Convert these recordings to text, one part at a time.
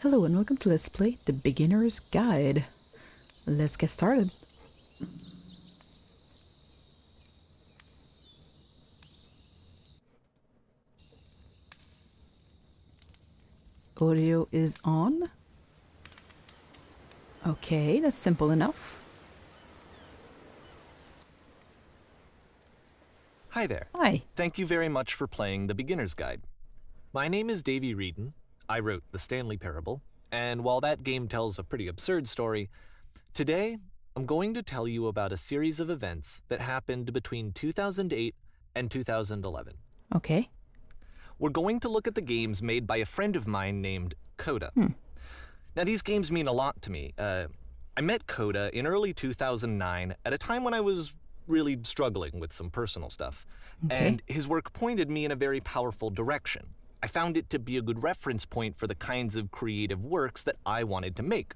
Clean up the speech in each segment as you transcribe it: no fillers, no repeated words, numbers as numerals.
Hello and welcome to Let's Play The Beginner's Guide. Let's get started. Audio is on. Okay, that's simple enough. Hi there. Hi. Thank you very much for playing The Beginner's Guide. My name is Davey Wreden. I wrote the Stanley Parable, and while that game tells a pretty absurd story, today I'm going to tell you about a series of events that happened between 2008 and 2011. Okay. We're going to look at the games made by a friend of mine named Coda. Now, these games mean a lot to me. I met Coda in early 2009 at a time when I was really struggling with some personal stuff. Okay. And his work pointed me in a very powerful direction. I found it to be a good reference point for the kinds of creative works that I wanted to make.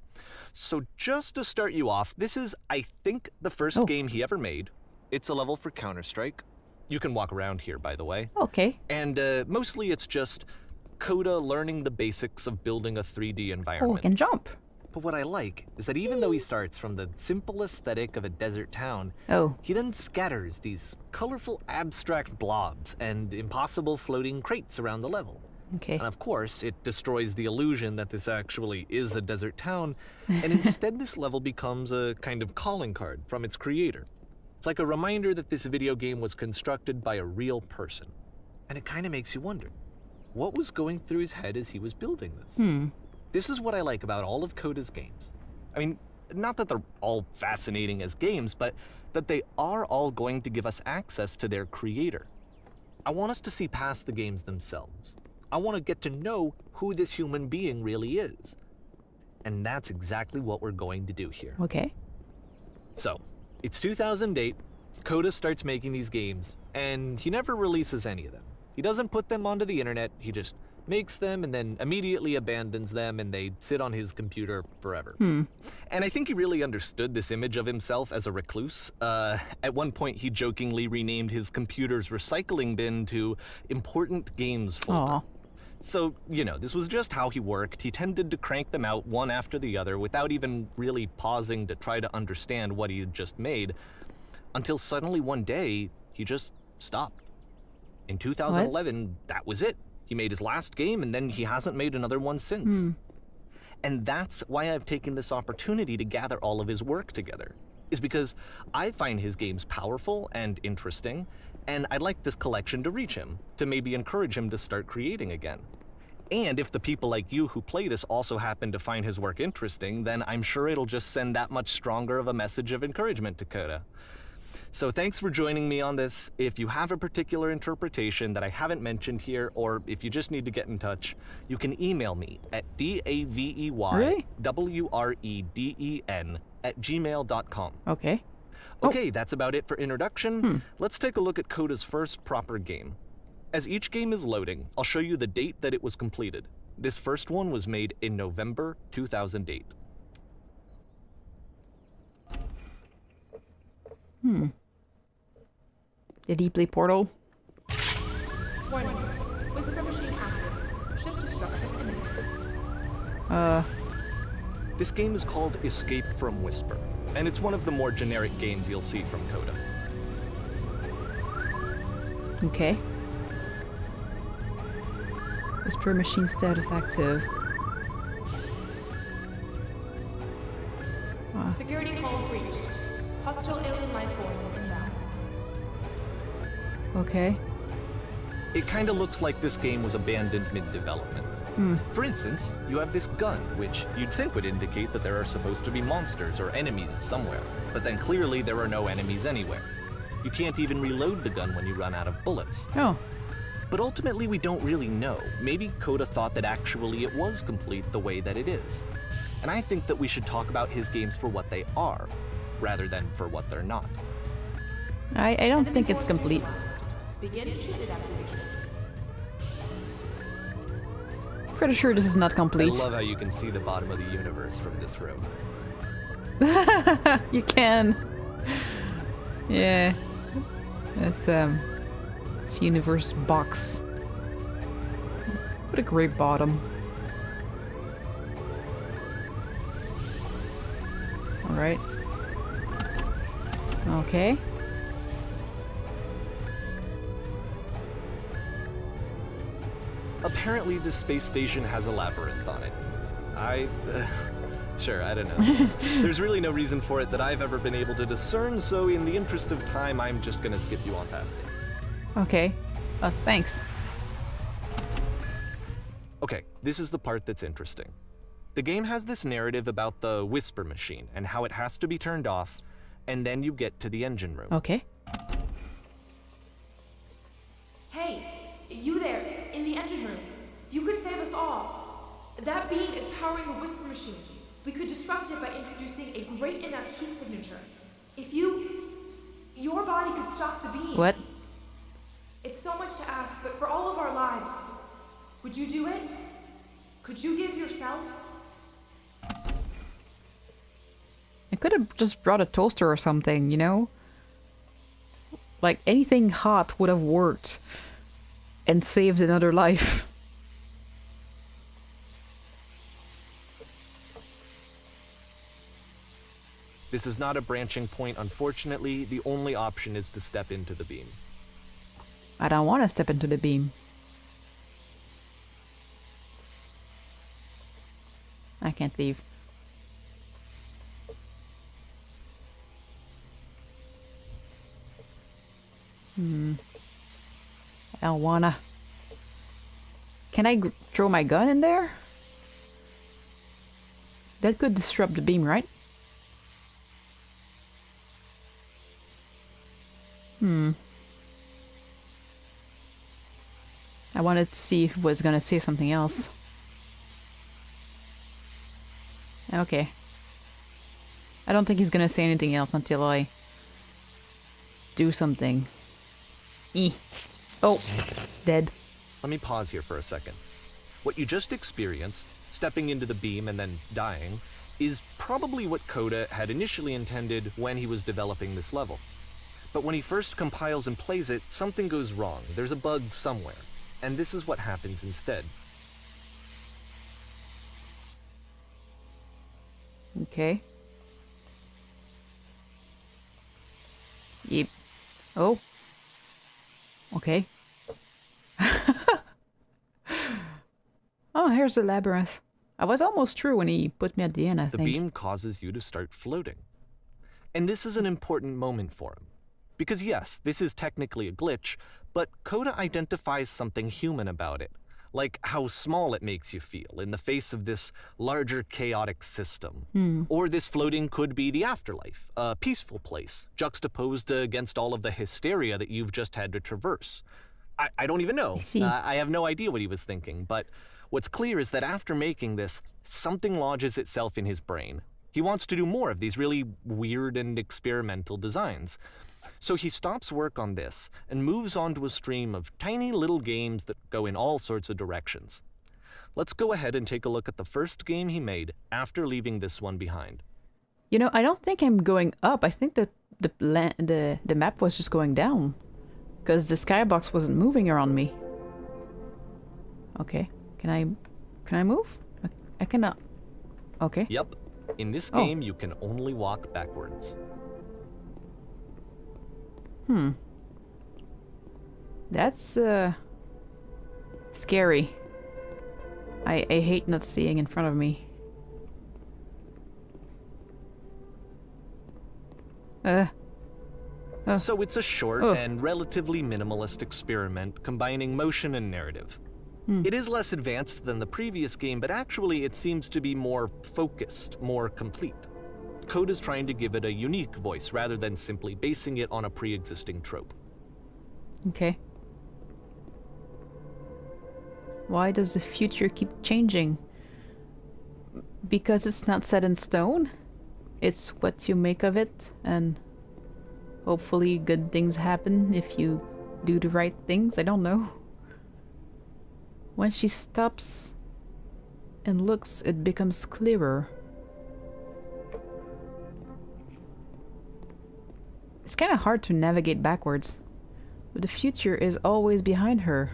So just to start you off, this is, I think, the first game he ever made. It's a level for Counter-Strike. You can walk around here, by the way. Okay. And mostly it's just Coda learning the basics of building a 3D Oh, environment. I can jump. But what I like is that even though he starts from the simple aesthetic of a desert town, Oh. he then scatters these colorful abstract blobs and impossible floating crates around the level. Okay. And of course, it destroys the illusion that this actually is a desert town, and instead this level becomes a kind of calling card from its creator. It's like a reminder that this video game was constructed by a real person. And it kind of makes you wonder, what was going through his head as he was building this? This is what I like about all of Coda's games. I mean, not that they're all fascinating as games, but that they are all going to give us access to their creator. I want us to see past the games themselves. I want to get to know who this human being really is. And that's exactly what we're going to do here. Okay. So, it's 2008, Coda starts making these games, and he never releases any of them. He doesn't put them onto the internet, he just makes them and then immediately abandons them, and they sit on his computer forever. And I think he really understood this image of himself as a recluse. At one point, he jokingly renamed his computer's recycling bin to Important Games Folder. Aw. So, you know, this was just how he worked. He tended to crank them out one after the other without even really pausing to try to understand what he had just made, until suddenly one day, he just stopped. In 2011, that was it. He made his last game, and then he hasn't made another one since. And that's why I've taken this opportunity to gather all of his work together, is because I find his games powerful and interesting, and I'd like this collection to reach him, to maybe encourage him to start creating again. And if the people like you who play this also happen to find his work interesting, then I'm sure it'll just send that much stronger of a message of encouragement to Coda. So thanks for joining me on this. If you have a particular interpretation that I haven't mentioned here, or if you just need to get in touch, you can email me at daveywreden@gmail.com. Okay. Okay, that's about it for introduction. Let's take a look at Coda's first proper game. As each game is loading, I'll show you the date that it was completed. This first one was made in November 2008. Did he play Portal? Warning. Whisper machine active. Shift destruction imminent. This game is called Escape from Whisper, and it's one of the more generic games you'll see from Coda. Okay. Whisper machine status active. Security call breached. Hostile alien life form inbound. Okay. It kind of looks like this game was abandoned mid-development. For instance, you have this gun, which you'd think would indicate that there are supposed to be monsters or enemies somewhere, but then clearly there are no enemies anywhere. You can't even reload the gun when you run out of bullets. Oh. But ultimately we don't really know. Maybe Coda thought that actually it was complete the way that it is. And I think that we should talk about his games for what they are, rather than for what they're not. I don't think it's complete. Begin ship evacuation. Pretty sure this is not I complete. love how you can see the bottom of the universe from this room. You can. Yeah. It's universe box. What a great bottom. Alright. Okay. Apparently, this space station has a labyrinth on it. Sure, I don't know. There's really no reason for it that I've ever been able to discern, so in the interest of time, I'm just gonna skip you on past it. Okay. Thanks. Okay, this is the part that's interesting. The game has this narrative about the whisper machine and how it has to be turned off, and then you get to the engine room. Okay. Hey, you there, in the engine room. You could save us all. That beam is powering the whisper machine. We could disrupt it by introducing a great enough heat signature. If your body could stop the beam. What? It's so much to ask, but for all of our lives, would you do it? Could you give yourself? I could have just brought a toaster or something, you know? Like, anything hot would have worked and saved another life. This is not a branching point, unfortunately. The only option is to step into the beam. I don't want to step into the beam. I can't leave. I don't wanna. Can I throw my gun in there? That could disrupt the beam, right? I wanted to see if it was gonna say something else. Okay. I don't think he's gonna say anything else until I do something. Oh, dead. Let me pause here for a second. What you just experienced, stepping into the beam and then dying, is probably what Coda had initially intended when he was developing this level. But when he first compiles and plays it, something goes wrong. There's a bug somewhere. And this is what happens instead. Okay. Yep. Oh. Okay. Oh, here's the labyrinth. I was almost through when he put me at the end, I The think. beam causes you to start floating. And this is an important moment for him. Because yes, this is technically a glitch, but Coda identifies something human about it. Like how small it makes you feel in the face of this larger chaotic system. Or this floating could be the afterlife, a peaceful place, juxtaposed against all of the hysteria that you've just had to traverse. I don't even know. I see. I have no idea what he was thinking, but what's clear is that after making this, something lodges itself in his brain. He wants to do more of these really weird and experimental designs. So he stops work on this and moves on to a stream of tiny little games that go in all sorts of directions. Let's go ahead and take a look at the first game he made after leaving this one behind. You know, I don't think I'm going up. I think that the map was just going down. Because the skybox wasn't moving around me. Okay. Can I move? I cannot. Okay. Yep. In this game, you can only walk backwards. That's scary. I hate not seeing in front of me. So it's a short and relatively minimalist experiment combining motion and narrative. It is less advanced than the previous game, but actually it seems to be more focused, more complete. Coda's trying to give it a unique voice rather than simply basing it on a pre-existing trope. Okay. Why does the future keep changing? Because it's not set in stone? It's what you make of it, and hopefully good things happen if you do the right things? I don't know. When she stops and looks, it becomes clearer. It's kind of hard to navigate backwards, but the future is always behind her.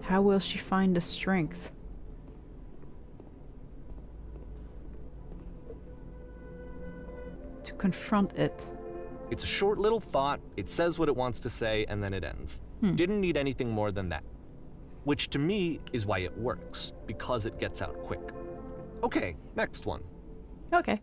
How will she find the strength? to confront it. It's a short little thought, it says what it wants to say, and then it ends. Didn't need anything more than that. Which to me is why it works, because it gets out quick. Okay, next one. Okay.